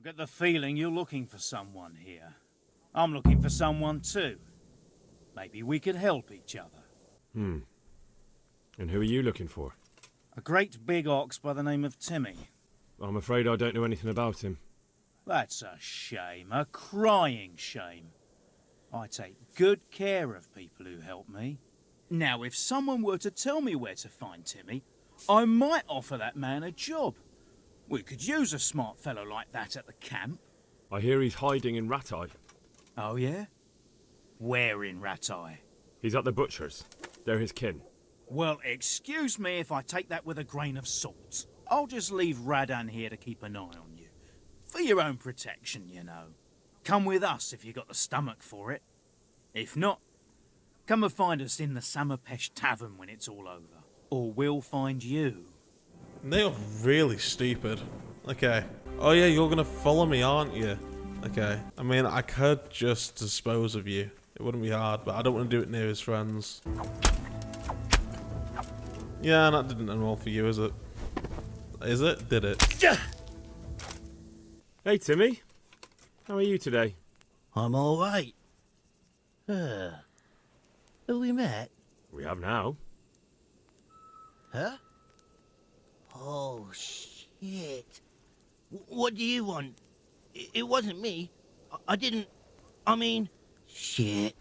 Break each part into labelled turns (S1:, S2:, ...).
S1: get the feeling you're looking for someone here. I'm looking for someone too. Maybe we could help each other.
S2: And who are you looking for?
S1: A great big ox by the name of Timmy.
S2: I'm afraid I don't know anything about him.
S1: That's a shame, a crying shame. I take good care of people who help me. Now, if someone were to tell me where to find Timmy, I might offer that man a job. We could use a smart fellow like that at the camp.
S2: I hear he's hiding in Rattay.
S1: Oh, yeah? Where in Rattay?
S2: He's at the butcher's. They're his kin.
S1: Well, excuse me if I take that with a grain of salt. I'll just leave Radan here to keep an eye on you. For your own protection, you know. Come with us if you got the stomach for it. If not, come and find us in the Samapesh Tavern when it's all over. Or we'll find you.
S3: They are really stupid. Okay. Oh yeah, you're gonna follow me, aren't you? Okay. I mean, I could just dispose of you. It wouldn't be hard, but I don't want to do it near his friends. Yeah, that didn't end well for you, is it? Is it? Did it?
S2: Hey, Timmy. How are you today?
S4: I'm alright. Have we met?
S2: We have now.
S4: Huh? Oh, shit. What do you want? It wasn't me. I didn't... I mean... Shit.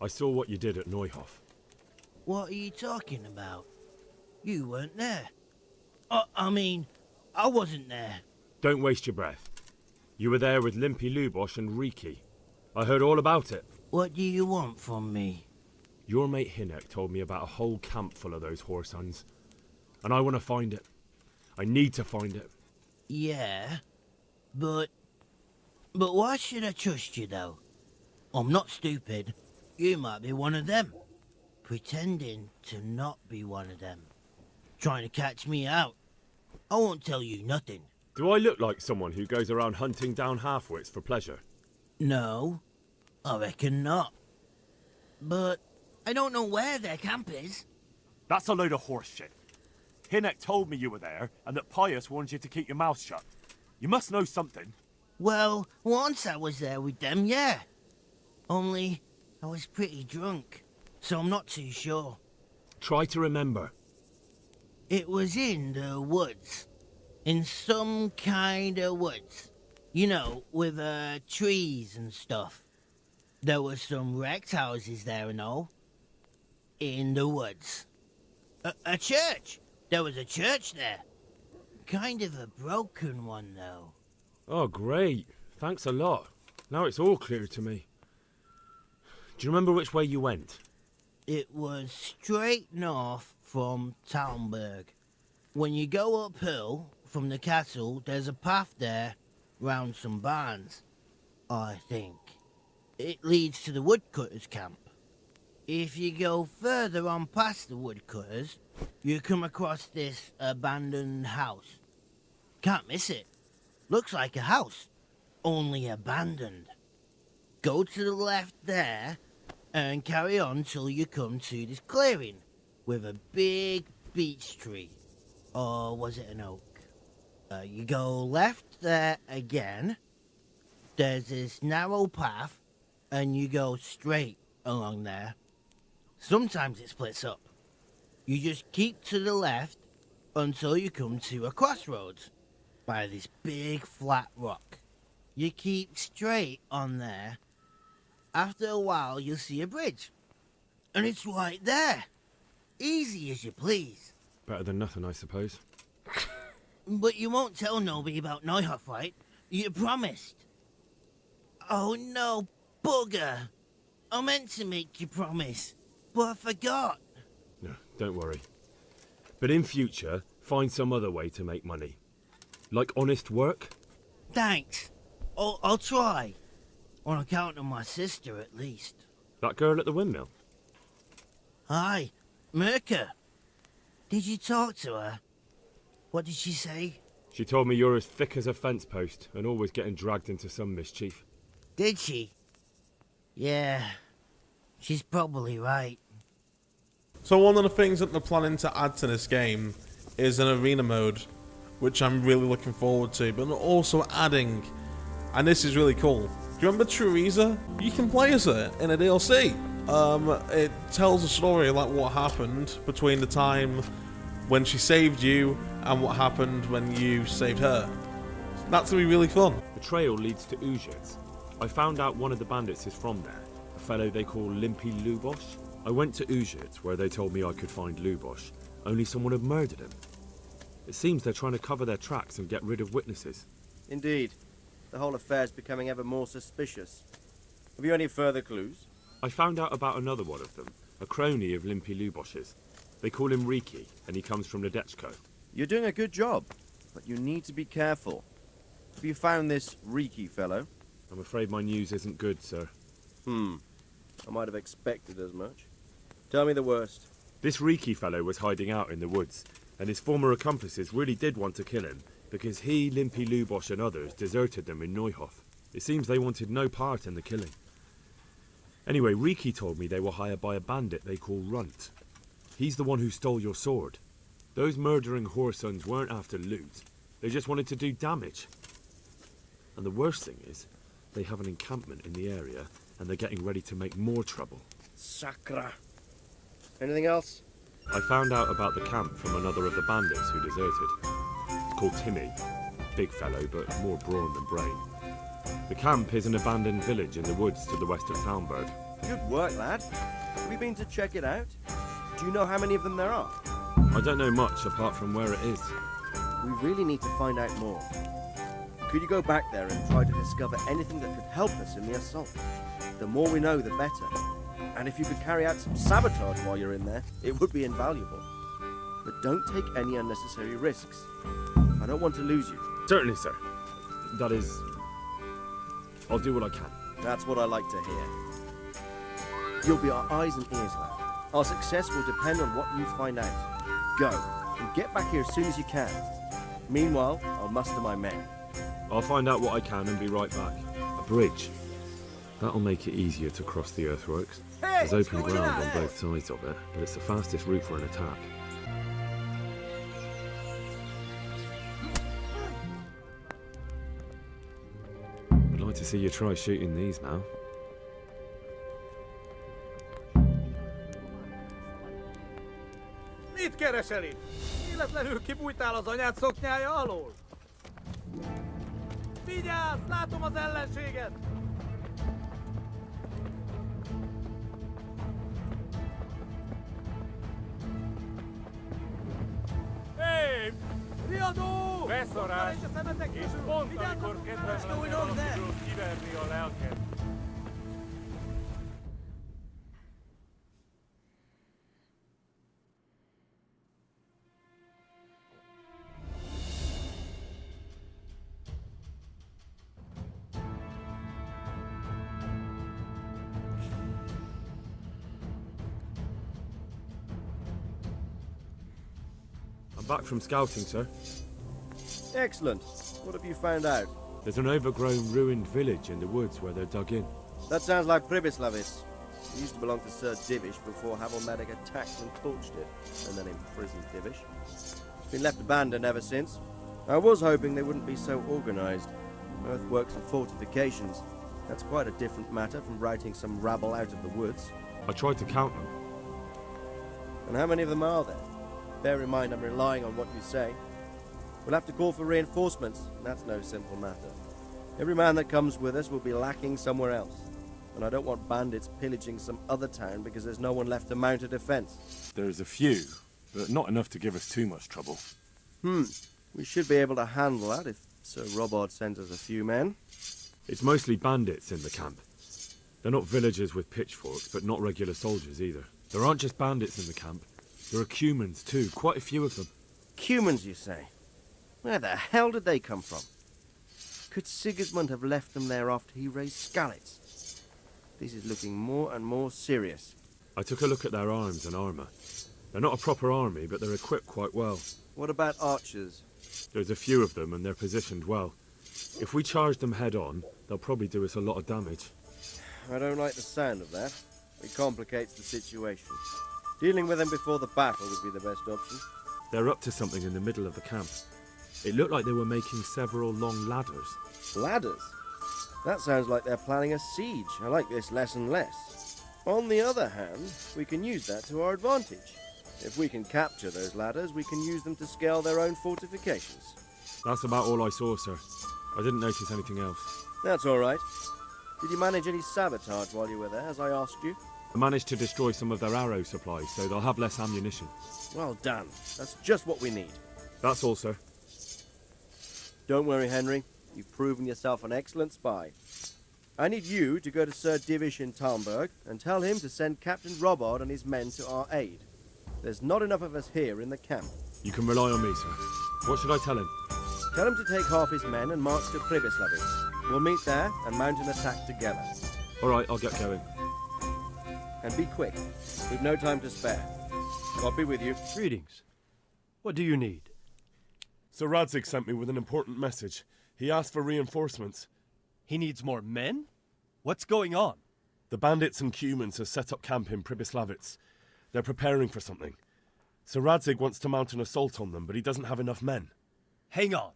S2: I saw what you did at Neuhof.
S4: What are you talking about? You weren't there. I mean, I wasn't there.
S2: Don't waste your breath. You were there with Limpy Lubosh and Riki. I heard all about it.
S4: What do you want from me?
S2: Your mate Hinek told me about a whole camp full of those horse huns. And I want to find it. I need to find it.
S4: Yeah, but why should I trust you, though? I'm not stupid. You might be one of them. Pretending to not be one of them. Trying to catch me out. I won't tell you nothing.
S2: Do I look like someone who goes around hunting down half-wits for pleasure?
S4: No, I reckon not. But I don't know where their camp is.
S5: That's a load of horse shit. Hinek told me you were there, and that Pius wanted you to keep your mouth shut. You must know something.
S4: Well, once I was there with them, yeah. Only, I was pretty drunk, so I'm not too sure.
S2: Try to remember.
S4: It was in the woods. In some kind of woods. You know, with trees and stuff. There were some wrecked houses there and all. In the woods. A church! There was a church there. Kind of a broken one, though.
S2: Oh, great. Thanks a lot. Now it's all clear to me. Do you remember which way you went?
S4: It was straight north from Talmberg. When you go uphill from the castle, there's a path there round some barns, I think. It leads to the woodcutters' camp. If you go further on past the woodcutters, you come across this abandoned house. Can't miss it. Looks like a house, only abandoned. Go to the left there and carry on till you come to this clearing with a big beech tree. Or was it an oak? You go left there again. There's this narrow path and you go straight along there. Sometimes it splits up. You just keep to the left until you come to a crossroads by this big flat rock. You keep straight on there. After a while you'll see a bridge. And it's right there. Easy as you please.
S2: Better than nothing, I suppose.
S4: But you won't tell nobody about Neuhof, right? You promised. Oh no, bugger. I meant to make you promise, but I forgot.
S2: No, don't worry. But in future, find some other way to make money. Like honest work?
S4: Thanks. I'll try. On account of my sister, at least.
S2: That girl at the windmill?
S4: Hi, Merca. Did you talk to her? What did she say?
S2: She told me you're as thick as a fence post and always getting dragged into some mischief.
S4: Did she? Yeah, she's probably right.
S3: So one of the things that they're planning to add to this game is an arena mode. which I'm really looking forward to, but also adding, and this is really cool. Do you remember Teresa? You can play as her in a DLC. It tells a story like what happened between the time when she saved you and what happened when you saved her. That's gonna be really fun.
S2: The trail leads to Uzhitz. I found out one of the bandits is from there, a fellow they call Limpy Lubosh. I went to Uzhitz, where they told me I could find Lubosh, only someone had murdered him. It seems they're trying to cover their tracks and get rid of witnesses.
S6: Indeed. The whole affair's becoming ever more suspicious. Have you any further clues?
S2: I found out about another one of them, a crony of Limpy Lubosh's. They call him Riki, and he comes from Nadechko.
S6: You're doing a good job, but you need to be careful. Have you found this Riki fellow?
S2: I'm afraid my news isn't good, sir.
S6: I might have expected as much. Tell me the worst.
S2: This Riki fellow was hiding out in the woods, and his former accomplices really did want to kill him, because he, Limpy Lubosh and others deserted them in Neuhof. It seems they wanted no part in the killing. Anyway, Riki told me they were hired by a bandit they call Runt. He's the one who stole your sword. Those murdering whoresons weren't after loot. They just wanted to do damage. And the worst thing is, they have an encampment in the area, and they're getting ready to make more trouble.
S6: Sakra. Anything else?
S2: I found out about the camp from another of the bandits who deserted. It's called Timmy. Big fellow, but more brawn than brain. The camp is an abandoned village in the woods to the west of Talmberg.
S6: Good work, lad. Have you been to check it out? Do you know how many of them there are?
S2: I don't know much apart from where it is.
S6: We really need to find out more. Could you go back there and try to discover anything that could help us in the assault? The more we know, the better. And if you could carry out some sabotage while you're in there, it would be invaluable. But don't take any unnecessary risks. I don't want to lose you.
S2: Certainly, sir. That is... I'll do what I can.
S6: That's what I like to hear. You'll be our eyes and ears, lad. Our success will depend on what you find out. Go, and get back here as soon as you can. Meanwhile, I'll muster my men.
S2: I'll find out what I can and be right back. A bridge. That'll make it easier to cross the earthworks. There's open ground on both sides of it, but it's the fastest route for an attack. I'd like to see you try shooting these now.
S7: Mit keresel itt? Életlenül kibújtál az anyád szoknyája alól? Vigyázz! Látom az ellenséget! Hey! Riadó!
S5: Beszarás! És pont amikor kedvem lenne valakiből kiverni a lelket.
S2: Back from scouting, sir.
S6: Excellent. What have you found out?
S2: There's an overgrown, ruined village in the woods where they're dug in.
S6: That sounds like Pribislavis. It used to belong to Sir Divish before Havelmedic attacked and torched it, and then imprisoned Divish. It's been left abandoned ever since. I was hoping they wouldn't be so organized. Earthworks and fortifications. That's quite a different matter from routing some rabble out of the woods.
S2: I tried to count them.
S6: And how many of them are there? Bear in mind I'm relying on what you say. We'll have to call for reinforcements, and that's no simple matter. Every man that comes with us will be lacking somewhere else. And I don't want bandits pillaging some other town because there's no one left to mount a defense.
S5: There's a few, but not enough to give us too much trouble.
S6: We should be able to handle that if Sir Robard sends us a few men.
S2: It's mostly bandits in the camp. They're not villagers with pitchforks, but not regular soldiers either. There aren't just bandits in the camp. There are Cumans too, quite a few of them.
S6: Cumans, you say? Where the hell did they come from? Could Sigismund have left them there after he raised Skalitz? This is looking more and more serious.
S2: I took a look at their arms and armour. They're not a proper army, but they're equipped quite well.
S6: What about archers?
S2: There's a few of them and they're positioned well. If we charge them head on, they'll probably do us a lot of damage.
S6: I don't like the sound of that. It complicates the situation. Dealing with them before the battle would be the best option.
S2: They're up to something in the middle of the camp. It looked like they were making several long ladders.
S6: Ladders? That sounds like they're planning a siege. I like this less and less. On the other hand, we can use that to our advantage. If we can capture those ladders, we can use them to scale their own fortifications.
S2: That's about all I saw, sir. I didn't notice anything else.
S6: That's all right. Did you manage any sabotage while you were there, as I asked you?
S2: I managed to destroy some of their arrow supplies, so they'll have less ammunition.
S6: Well done. That's just what we need.
S2: That's all, sir.
S6: Don't worry, Henry. You've proven yourself an excellent spy. I need you to go to Sir Davies in Talmberg and tell him to send Captain Robard and his men to our aid. There's not enough of us here in the camp.
S2: You can rely on me, sir. What should I tell him?
S6: Tell him to take half his men and march to Pribyslavitz. We'll meet there and mount an attack together.
S2: All right, I'll get going.
S6: And be quick. We've no time to spare. God be with you.
S8: Greetings. What do you need?
S2: Sir Radzig sent me with an important message. He asked for reinforcements.
S8: He needs more men? What's going on?
S2: The bandits and Cumans have set up camp in Pribyslavitz. They're preparing for something. Sir Radzig wants to mount an assault on them, but he doesn't have enough men.
S8: Hang on.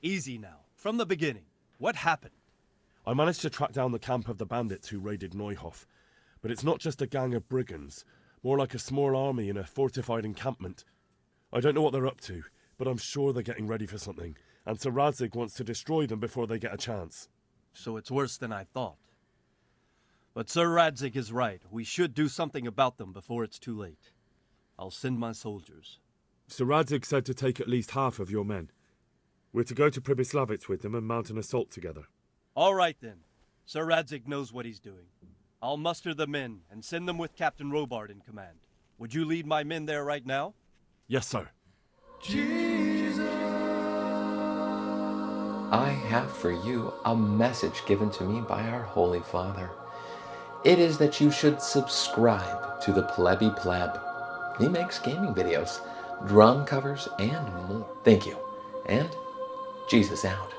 S8: Easy now. From the beginning. What happened?
S2: I managed to track down the camp of the bandits who raided Neuhof. But it's not just a gang of brigands, more like a small army in a fortified encampment. I don't know what they're up to, but I'm sure they're getting ready for something, and Sir Radzig wants to destroy them before they get a chance.
S8: So it's worse than I thought. But Sir Radzig is right. We should do something about them before it's too late. I'll send my soldiers.
S2: Sir Radzig said to take at least half of your men. We're to go to Pribyslavitz with them and mount an assault together.
S8: All right then. Sir Radzig knows what he's doing. I'll muster the men and send them with Captain Robard in command. Would you lead my men there right now?
S2: Yes, sir.
S9: I have for you a message given to me by our Holy Father. It is that you should subscribe to the Pleb. He makes gaming videos, drum covers, and more. Thank you, and Jesus out.